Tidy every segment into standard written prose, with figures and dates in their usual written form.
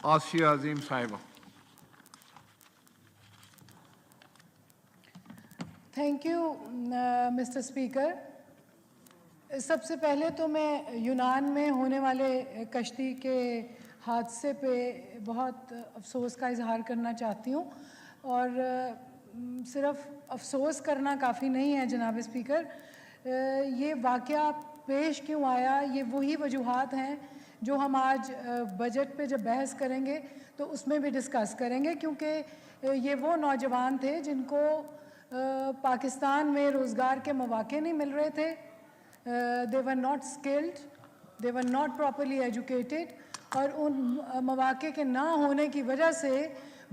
آسیہ عظیم صاحبہ. Thank you mister speaker. سب سے پہلے تو میں یونان میں ہونے والے کشتی کے حادثے پہ بہت افسوس کا اظہار کرنا چاہتی ہوں، اور صرف افسوس کرنا کافی نہیں ہے جناب اسپیکر. یہ واقعہ پیش کیوں آیا، یہ وہی وجوہات ہیں جو ہم آج بجٹ پہ جب بحث کریں گے تو اس میں بھی ڈسکس کریں گے، کیونکہ یہ وہ نوجوان تھے جن کو پاکستان میں روزگار کے مواقع نہیں مل رہے تھے. they were not skilled, they were not properly educated، اور ان مواقع کے نہ ہونے کی وجہ سے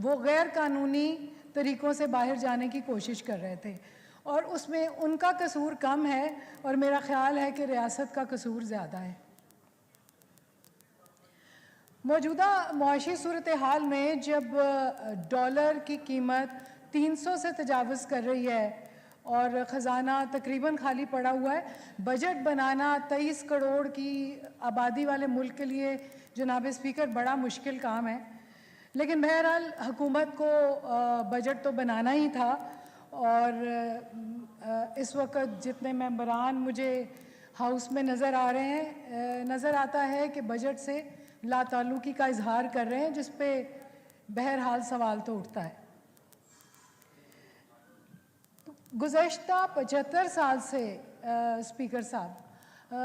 وہ غیر قانونی طریقوں سے باہر جانے کی کوشش کر رہے تھے، اور اس میں ان کا قصور کم ہے اور میرا خیال ہے کہ ریاست کا قصور زیادہ ہے. موجودہ معاشی صورتحال میں جب ڈالر کی قیمت 300 سے تجاوز کر رہی ہے اور خزانہ تقریباً خالی پڑا ہوا ہے، بجٹ بنانا 23 کروڑ کی آبادی والے ملک کے لیے جناب اسپیکر بڑا مشکل کام ہے. لیکن بہرحال حکومت کو بجٹ تو بنانا ہی تھا، اور اس وقت جتنے ممبران مجھے ہاؤس میں نظر آ رہے ہیں، نظر آتا ہے کہ بجٹ سے لا تعلقی کا اظہار کر رہے ہیں، جس پہ بہرحال سوال تو اٹھتا ہے. گزشتہ 75 سال سے اسپیکر صاحب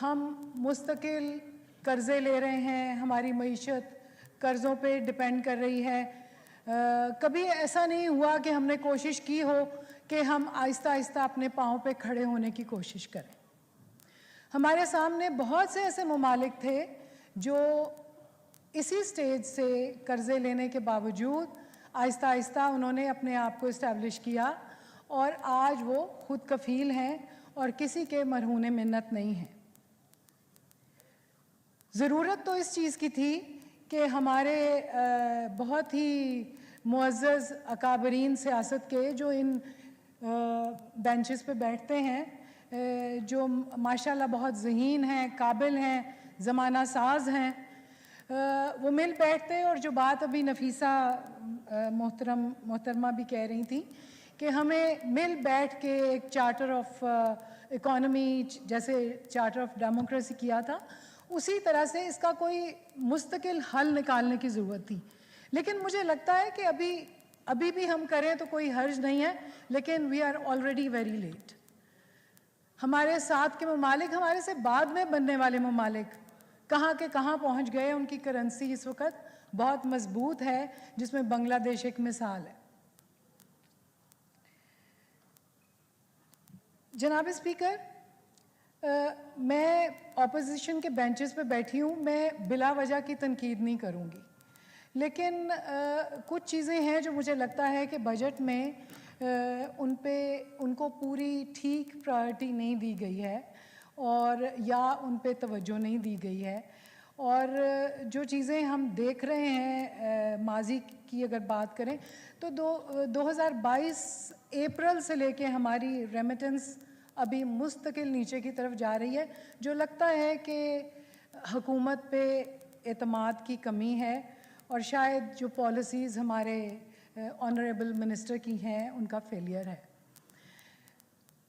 ہم مستقل قرضے لے رہے ہیں، ہماری معیشت قرضوں پہ ڈپینڈ کر رہی ہے. کبھی ایسا نہیں ہوا کہ ہم نے کوشش کی ہو کہ ہم آہستہ آہستہ اپنے پاؤں پہ کھڑے ہونے کی کوشش کریں. ہمارے سامنے بہت سے ایسے ممالک تھے جو اسی سٹیج سے قرضے لینے کے باوجود آہستہ آہستہ انہوں نے اپنے آپ کو اسٹیبلش کیا، اور آج وہ خود کفیل ہیں اور کسی کے مرہون منت نہیں ہیں. ضرورت تو اس چیز کی تھی کہ ہمارے بہت ہی معزز اکابرین سیاست کے جو ان بینچز پہ بیٹھتے ہیں، جو ماشاءاللہ بہت ذہین ہیں، قابل ہیں، زمانہ ساز ہیں، وہ مل بیٹھتے. اور جو بات ابھی نفیسہ محترمہ بھی کہہ رہی تھیں کہ ہمیں مل بیٹھ کے ایک چارٹر آف اکانومی جیسے چارٹر آف ڈیموکریسی کیا تھا، اسی طرح سے اس کا کوئی مستقل حل نکالنے کی ضرورت تھی. لیکن مجھے لگتا ہے کہ ابھی بھی ہم کریں تو کوئی حرج نہیں ہے، لیکن we are already very late. ہمارے ساتھ کے ممالک، ہمارے سے بعد میں بننے والے ممالک کہاں کے کہاں پہنچ گئے. ان کی کرنسی اس وقت بہت مضبوط ہے، جس میں بنگلہ دیش ایک مثال ہے. جناب اسپیکر، میں اپوزیشن کے بینچز پہ بیٹھی ہوں، میں بلا وجہ کی تنقید نہیں کروں گی، لیکن کچھ چیزیں ہیں جو مجھے لگتا ہے کہ بجٹ میں ان کو پوری ٹھیک پرائرٹی نہیں دی گئی ہے، اور یا ان پہ توجہ نہیں دی گئی ہے. اور جو چیزیں ہم دیکھ رہے ہیں ماضی کی اگر بات کریں تو 2022 اپریل سے لے کے ہماری ریمیٹنس ابھی مستقل نیچے کی طرف جا رہی ہے، جو لگتا ہے کہ حکومت پہ اعتماد کی کمی ہے، اور شاید جو پالیسیز ہمارے آنریبل منسٹر کی ہیں ان کا فیلئر ہے.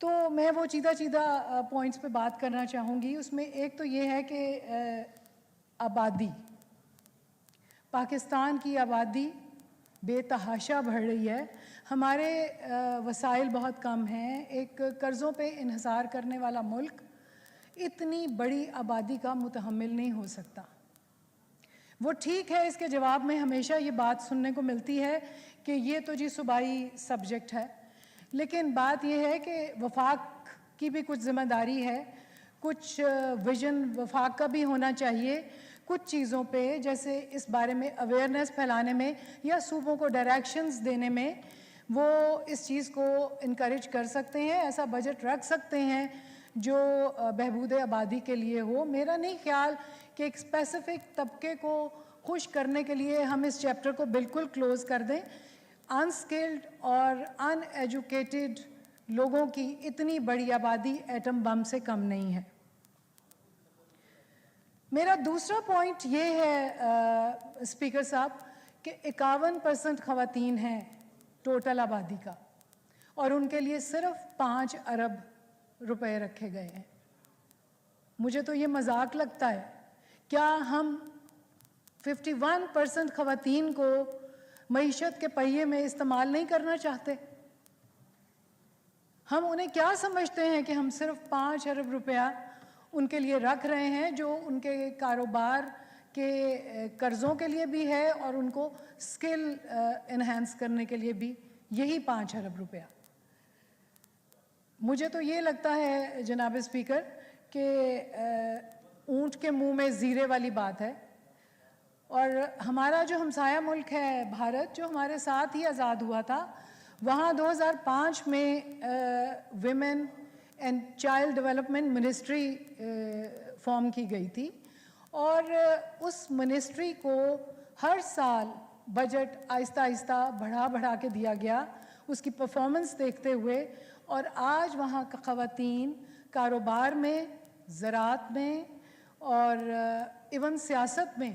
تو میں وہ چیدہ پوائنٹس پہ بات کرنا چاہوں گی. اس میں ایک تو یہ ہے کہ آبادی، پاکستان کی آبادی بے تحاشا بڑھ رہی ہے. ہمارے وسائل بہت کم ہیں. ایک قرضوں پہ انحصار کرنے والا ملک اتنی بڑی آبادی کا متحمل نہیں ہو سکتا. وہ ٹھیک ہے، اس کے جواب میں ہمیشہ یہ بات سننے کو ملتی ہے کہ یہ تو جی صوبائی سبجیکٹ ہے، لیکن بات یہ ہے کہ وفاق کی بھی کچھ ذمہ داری ہے، کچھ ویژن وفاق کا بھی ہونا چاہیے کچھ چیزوں پہ، جیسے اس بارے میں اویئرنیس پھیلانے میں یا صوبوں کو ڈائریکشنز دینے میں وہ اس چیز کو انکریج کر سکتے ہیں. ایسا بجٹ رکھ سکتے ہیں جو بہبود آبادی کے لیے ہو. میرا نہیں خیال کہ ایک اسپیسیفک طبقے کو خوش کرنے کے لیے ہم اس چیپٹر کو بالکل کلوز کر دیں. انسکلڈ اور ان ایجوکیٹڈ لوگوں کی اتنی بڑی آبادی ایٹم بم سے کم نہیں ہے. میرا دوسرا پوائنٹ یہ ہے اسپیکر صاحب کہ 51% خواتین ہیں ٹوٹل آبادی کا، اور ان کے لیے صرف 5 ارب روپے رکھے گئے ہیں۔ مجھے تو یہ مذاق لگتا ہے، کیا ہم 51% خواتین کو معیشت کے پہیے میں استعمال نہیں کرنا چاہتے؟ ہم انہیں کیا سمجھتے ہیں کہ ہم صرف 5 ارب روپیہ ان کے لیے رکھ رہے ہیں، جو ان کے کاروبار کے قرضوں کے لیے بھی ہے اور ان کو سکل انہینس کرنے کے لیے بھی یہی 5 ارب روپیہ۔ مجھے تو یہ لگتا ہے جناب اسپیکر کہ اونٹ کے منہ میں زیرے والی بات ہے، اور ہمارا جو ہمسایہ ملک ہے بھارت، جو ہمارے ساتھ ہی آزاد ہوا تھا، وہاں 2005 میں women and child development ministry form کی گئی تھی، اور اس منسٹری کو ہر سال بجٹ آہستہ آہستہ بڑھا کے دیا گیا اس کی پرفارمنس دیکھتے ہوئے، اور آج وہاں کا خواتین کاروبار میں، زراعت میں اور ایون سیاست میں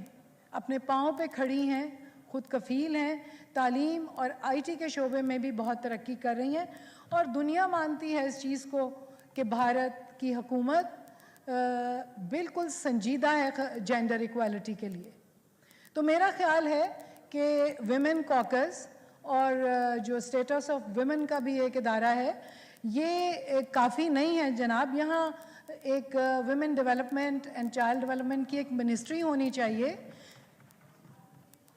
اپنے پاؤں پہ کھڑی ہیں، خود کفیل ہیں، تعلیم اور آئی ٹی کے شعبے میں بھی بہت ترقی کر رہی ہیں، اور دنیا مانتی ہے اس چیز کو کہ بھارت کی حکومت بالکل سنجیدہ ہے جینڈر ایکوالٹی کے لیے۔ تو میرا خیال ہے کہ ویمن کوکس اور جو اسٹیٹس آف ویمن کا بھی ایک ادارہ ہے، یہ کافی نہیں ہے جناب۔ یہاں ایک women development and child development کی ایک منسٹری ہونی چاہیے،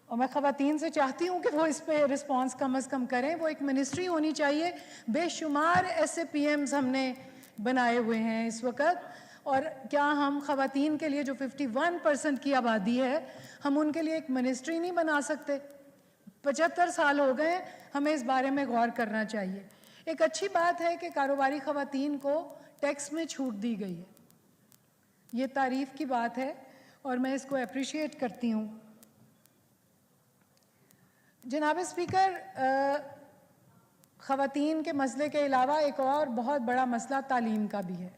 اور میں خواتین سے چاہتی ہوں کہ وہ اس پہ رسپانس کم از کم کریں۔ وہ ایک منسٹری ہونی چاہیے۔ بے شمار ایسے پی ایمز ہم نے بنائے ہوئے ہیں اس وقت، اور کیا ہم خواتین کے لیے جو 51% کی آبادی ہے، ہم ان کے لیے ایک منسٹری نہیں بنا سکتے؟ 75 سال ہو گئے، ہمیں اس بارے میں غور کرنا چاہیے۔ ایک اچھی بات ہے کہ کاروباری خواتین کو ٹیکس میں چھوٹ دی گئی ہے، یہ تعریف کی بات ہے اور میں اس کو اپریشیٹ کرتی ہوں۔ جناب اسپیکر، خواتین کے مسئلے کے علاوہ ایک اور بہت بڑا مسئلہ تعلیم کا بھی ہے،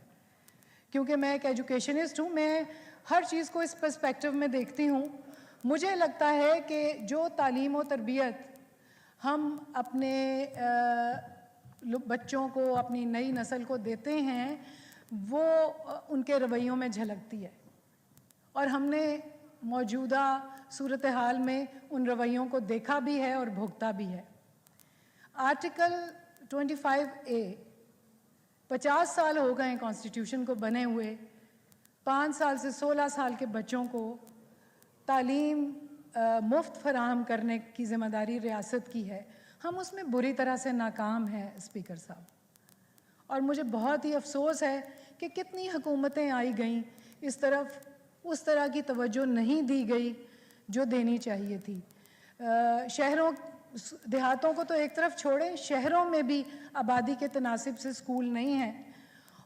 کیونکہ میں ایک ایجوکیشنسٹ ہوں، میں ہر چیز کو اس پرسپیکٹو میں دیکھتی ہوں۔ مجھے لگتا ہے کہ جو تعلیم و تربیت ہم اپنے بچوں کو، اپنی نئی نسل کو دیتے ہیں، وہ ان کے رویوں میں جھلکتی ہے، اور ہم نے موجودہ صورتحال میں ان رویوں کو دیکھا بھی ہے اور بھگتا بھی ہے۔ آرٹیکل 25A 50 سال ہو گئے ہیں کانسٹیٹیوشن کو بنے ہوئے، 5 سال سے 16 سال کے بچوں کو تعلیم مفت فراہم کرنے کی ذمہ داری ریاست کی ہے، ہم اس میں بری طرح سے ناکام ہیں اسپیکر صاحب، اور مجھے بہت ہی افسوس ہے کہ کتنی حکومتیں آئی گئیں، اس طرح کی توجہ نہیں دی گئی جو دینی چاہیے تھی۔ شہروں دیہاتوں کو تو ایک طرف چھوڑیں، شہروں میں بھی آبادی کے تناسب سے اسکول نہیں ہیں،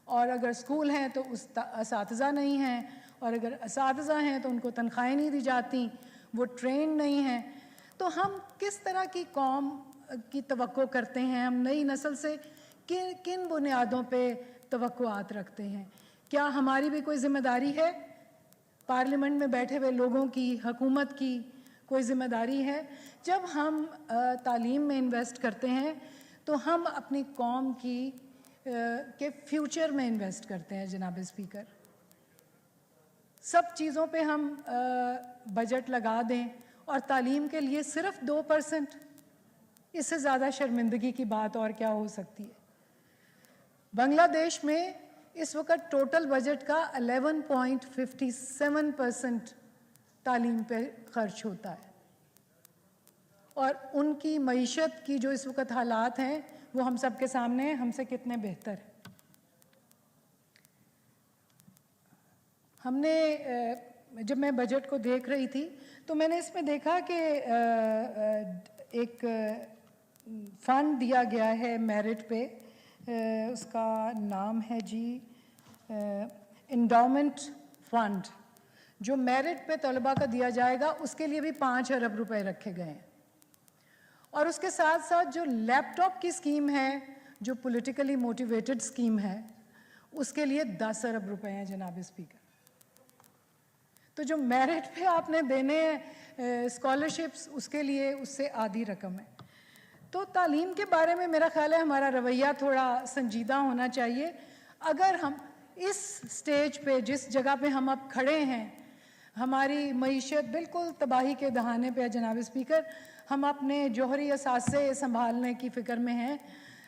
اور اگر اسکول ہیں تو اساتذہ نہیں ہیں، اور اگر اساتذہ ہیں تو ان کو تنخواہیں نہیں دی جاتی، وہ ٹرینڈ نہیں ہیں۔ تو ہم کس طرح کی قوم کی توقع کرتے ہیں؟ ہم نئی نسل سے کن بنیادوں پہ توقعات رکھتے ہیں؟ کیا ہماری بھی کوئی ذمہ داری ہے؟ پارلیمنٹ میں بیٹھے ہوئے لوگوں کی، حکومت کی کوئی ذمہ داری ہے؟ جب ہم تعلیم میں انویسٹ کرتے ہیں تو ہم اپنی قوم کے فیوچر میں انویسٹ کرتے ہیں جناب اسپیکر۔ سب چیزوں پہ ہم بجٹ لگا دیں اور تعلیم کے لیے صرف 2%، اس سے زیادہ شرمندگی کی بات اور کیا ہو سکتی ہے؟ بنگلہ دیش میں اس وقت ٹوٹل بجٹ کا 11.57% تعلیم پہ خرچ ہوتا ہے، اور ان کی معیشت کی جو اس وقت حالات ہیں وہ ہم سب کے سامنے ہیں، ہم سے کتنے بہتر ہیں۔ ہم نے جب میں بجٹ کو دیکھ رہی تھی تو میں نے اس میں دیکھا کہ ایک فنڈ دیا گیا ہے میرٹ پہ، اس کا نام ہے جی انڈاؤمنٹ فنڈ، جو میرٹ پہ طلباء کا دیا جائے گا، اس کے لیے بھی 5 ارب روپے رکھے گئے ہیں، اور اس کے ساتھ ساتھ جو لیپ ٹاپ کی اسکیم ہے، جو پولیٹیکلی موٹیویٹڈ اسکیم ہے، اس کے لیے 10 ارب روپے ہیں جناب اسپیکر۔ تو جو میرٹ پہ آپ نے دینے ہیں اسکالرشپس، اس کے لیے اس سے آدھی رقم ہے. تو تعلیم کے بارے میں میرا خیال ہے ہمارا رویہ تھوڑا سنجیدہ ہونا چاہیے. اگر ہم اس سٹیج پہ، جس جگہ پہ ہم اب کھڑے ہیں، ہماری معیشت بالکل تباہی کے دہانے پہ ہے جناب اسپیکر، ہم اپنے جوہری اثاثے سنبھالنے کی فکر میں ہیں،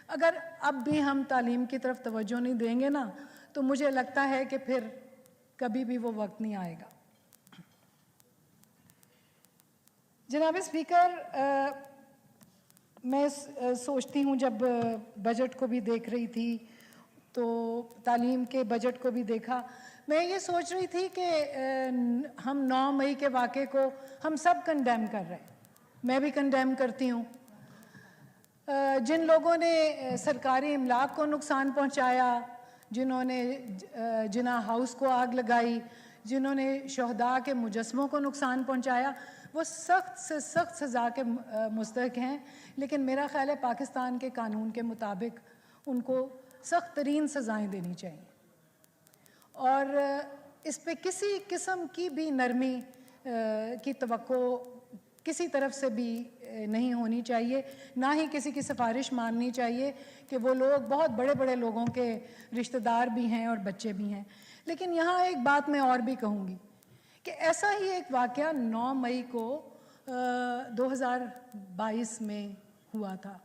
اگر اب بھی ہم تعلیم کی طرف توجہ نہیں دیں گے نا، تو مجھے لگتا ہے کہ پھر کبھی بھی وہ وقت نہیں آئے گا. جناب اسپیکر، میں سوچتی ہوں، جب بجٹ کو بھی دیکھ رہی تھی تو تعلیم کے بجٹ کو بھی دیکھا، میں یہ سوچ رہی تھی کہ ہم 9 مئی کے واقعے کو ہم سب کنڈیم کر رہے ہیں. میں بھی کنڈیم کرتی ہوں. جن لوگوں نے سرکاری املاک کو نقصان پہنچایا، جنہوں نے جناح ہاؤس کو آگ لگائی، جنہوں نے شہداء کے مجسموں کو نقصان پہنچایا، وہ سخت سے سخت سزا کے مستحق ہیں. لیکن میرا خیال ہے پاکستان کے قانون کے مطابق ان کو سخت ترین سزائیں دینی چاہیے، اور اس پہ کسی قسم کی بھی نرمی کی توقع کسی طرف سے بھی نہیں ہونی چاہیے، نہ ہی کسی کی سفارش ماننی چاہیے کہ وہ لوگ بہت بڑے بڑے لوگوں کے رشتہ دار بھی ہیں اور بچے بھی ہیں. لیکن یہاں ایک بات میں اور بھی کہوں گی کہ ایسا ہی ایک واقعہ 9 مئی کو 2022 میں ہوا تھا.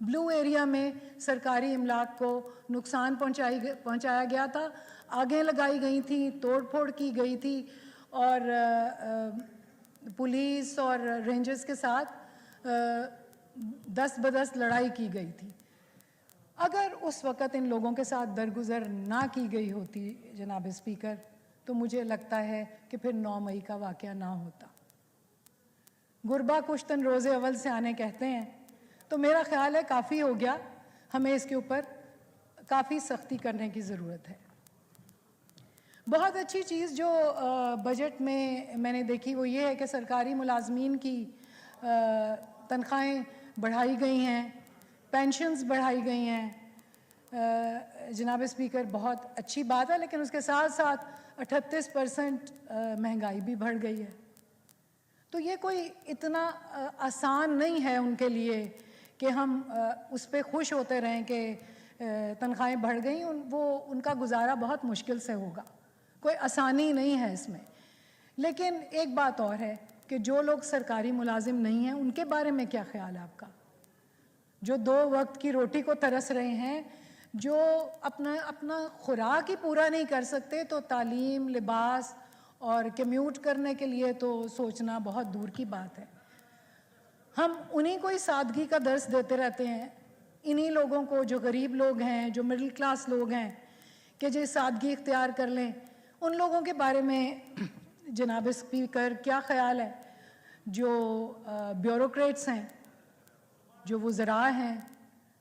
بلو ایریا میں سرکاری املاک کو نقصان پہنچایا گیا تھا، آگیں لگائی گئی تھیں، توڑ پھوڑ کی گئی تھی، اور پولیس اور رینجرز کے ساتھ 10 بدس لڑائی کی گئی تھی. اگر اس وقت ان لوگوں کے ساتھ درگزر نہ کی گئی ہوتی جناب اسپیکر، تو مجھے لگتا ہے کہ پھر 9 مئی کا واقعہ نہ ہوتا. غربا کشتن روز اول سے آنے کہتے ہیں، تو میرا خیال ہے کافی ہو گیا، ہمیں اس کے اوپر کافی سختی کرنے کی ضرورت ہے. بہت اچھی چیز جو بجٹ میں نے دیکھی وہ یہ ہے کہ سرکاری ملازمین کی تنخواہیں بڑھائی گئی ہیں، پینشنز بڑھائی گئی ہیں. جناب اسپیکر، بہت اچھی بات ہے، لیکن اس کے ساتھ ساتھ 38% مہنگائی بھی بڑھ گئی ہے. تو یہ کوئی اتنا آسان نہیں ہے ان کے لیے کہ ہم اس پہ خوش ہوتے رہیں کہ تنخواہیں بڑھ گئیں. وہ ان کا گزارا بہت مشکل سے ہوگا، کوئی آسانی نہیں ہے اس میں. لیکن ایک بات اور ہے کہ جو لوگ سرکاری ملازم نہیں ہیں ان کے بارے میں کیا خیال ہے آپ کا؟ جو 2 وقت کی روٹی کو ترس رہے ہیں، جو اپنا خوراک ہی پورا نہیں کر سکتے، تو تعلیم، لباس اور کمیوٹ کرنے کے لیے تو سوچنا بہت دور کی بات ہے. ہم انہی کو ہی سادگی کا درس دیتے رہتے ہیں، انہی لوگوں کو جو غریب لوگ ہیں، جو مڈل کلاس لوگ ہیں، کہ جو سادگی اختیار کر لیں. ان لوگوں کے بارے میں جناب اسپیکر کیا خیال ہے؟ جو بیوروکریٹس ہیں، جو وزراء ہیں،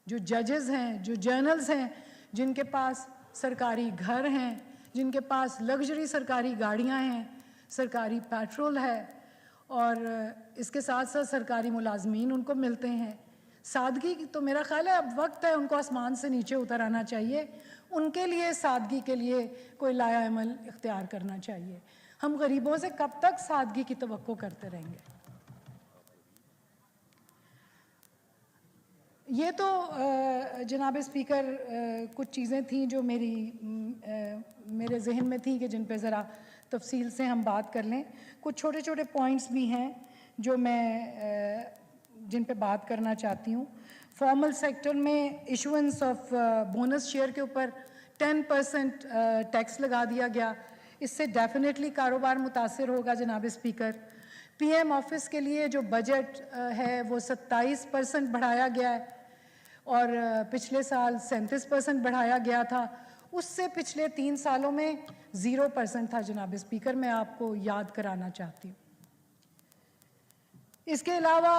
جو ججز ہیں، جو جرنلز ہیں، جن کے پاس سرکاری گھر ہیں، جن کے پاس لگژری سرکاری گاڑیاں ہیں، سرکاری پیٹرول ہے، اور اس کے ساتھ ساتھ سرکاری ملازمین ان کو ملتے ہیں. سادگی تو میرا خیال ہے اب وقت ہے ان کو آسمان سے نیچے اتر آنا چاہیے. ان کے لیے سادگی کے لیے کوئی لایا عمل اختیار کرنا چاہیے. ہم غریبوں سے کب تک سادگی کی توقع کرتے رہیں گے؟ یہ تو جناب اسپیکر کچھ چیزیں تھیں جو میرے ذہن میں تھیں کہ جن پہ ذرا تفصیل سے ہم بات کر لیں. کچھ چھوٹے چھوٹے پوائنٹس بھی ہیں جو میں جن پہ بات کرنا چاہتی ہوں. فارمل سیکٹر میں ایشوئنس آف بونس شیئر کے اوپر 10% ٹیکس لگا دیا گیا. اس سے ڈیفینیٹلی کاروبار متاثر ہوگا جناب اسپیکر. پی ایم آفس کے لیے جو بجٹ ہے وہ 27% بڑھایا گیا ہے، اور پچھلے سال 37% بڑھایا گیا تھا. اس سے پچھلے 3 سالوں میں 0% تھا جناب اسپیکر. میں آپ کو یاد کرانا چاہتی ہوں. اس کے علاوہ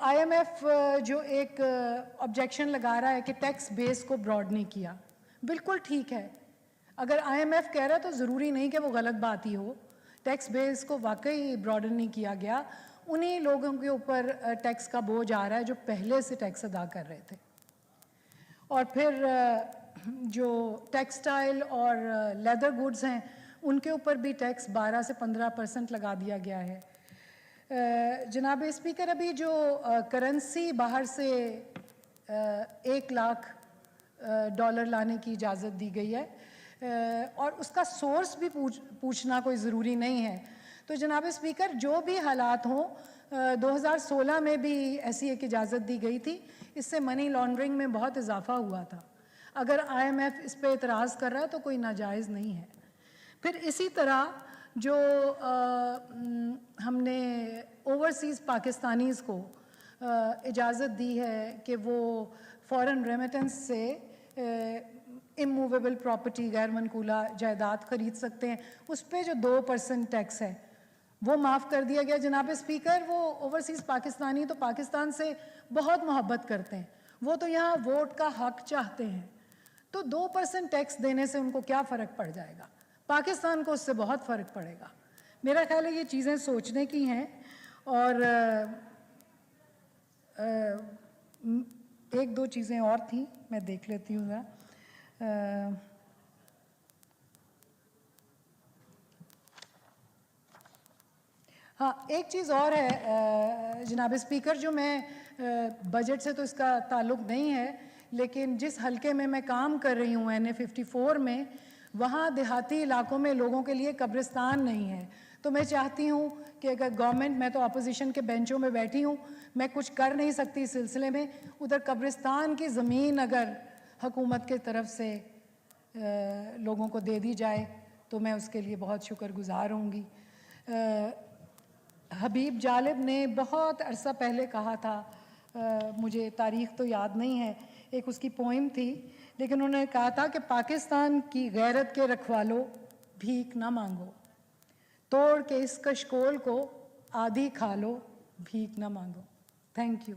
آئی ایم ایف جو ایک آبجیکشن لگا رہا ہے کہ ٹیکس بیس کو براڈ نہیں کیا. بالکل ٹھیک ہے، اگر آئی ایم ایف کہہ رہا ہے تو ضروری نہیں کہ وہ غلط بات ہی ہو. ٹیکس بیس کو واقعی براڈن نہیں کیا گیا. انہی لوگوں کے اوپر ٹیکس کا بوجھ آ رہا ہے جو پہلے سے ٹیکس ادا کر رہے تھے. اور پھر جو ٹیکسٹائل اور لیدر گوڈز ہیں ان کے اوپر بھی ٹیکس 12 سے 15% لگا دیا گیا ہے۔ جناب اسپیکر، ابھی جو کرنسی باہر سے $1,00,000 لانے کی اجازت دی گئی ہے اور اس کا سورس بھی پوچھنا کوئی ضروری نہیں ہے، تو جناب اسپیکر جو بھی حالات ہوں 2016 میں بھی ایسی ایک اجازت دی گئی تھی، اس سے منی لانڈرنگ میں بہت اضافہ ہوا تھا۔ اگر IMF اس پہ اعتراض کر رہا ہے تو کوئی ناجائز نہیں ہے۔ پھر اسی طرح جو ہم نے اوورسیز پاکستانیز کو اجازت دی ہے کہ وہ فورن ریمیٹنس سے اموویبل پراپرٹی غیر منقولہ جائیداد خرید سکتے ہیں، اس پہ جو 2% ٹیکس ہے وہ معاف کر دیا گیا۔ جناب اسپیکر، وہ اوورسیز پاکستانی تو پاکستان سے بہت محبت کرتے ہیں، وہ تو یہاں ووٹ کا حق چاہتے ہیں، تو 2% ٹیکس دینے سے ان کو کیا فرق پڑ جائے گا؟ پاکستان کو اس سے بہت فرق پڑے گا۔ میرا خیال ہے یہ چیزیں سوچنے کی ہیں۔ اور ایک دو چیزیں اور تھیں، میں دیکھ لیتی ہوں ذرا۔ ہاں، ایک چیز اور ہے جناب اسپیکر، جو میں بجٹ سے تو اس کا تعلق نہیں ہے، لیکن جس حلقے میں کام کر رہی ہوں NA 54 میں، وہاں دیہاتی علاقوں میں لوگوں کے لیے قبرستان نہیں ہے، تو میں چاہتی ہوں کہ اگر گورنمنٹ، میں تو اپوزیشن کے بینچوں میں بیٹھی ہوں، میں کچھ کر نہیں سکتی اس سلسلے میں، ادھر قبرستان کی زمین اگر حکومت کی طرف سے لوگوں کو دے دی جائے تو میں اس کے لیے بہت شکر گزار ہوں گی۔ حبیب جالب نے بہت عرصہ پہلے کہا تھا، مجھے تاریخ تو یاد نہیں ہے، ایک اس کی پوئم تھی، لیکن انہوں نے کہا تھا کہ پاکستان کی غیرت کے رکھوالو بھیک نہ مانگو، توڑ کے اس کشکول کو آدھی کھا لو، بھیک نہ مانگو۔ Thank you.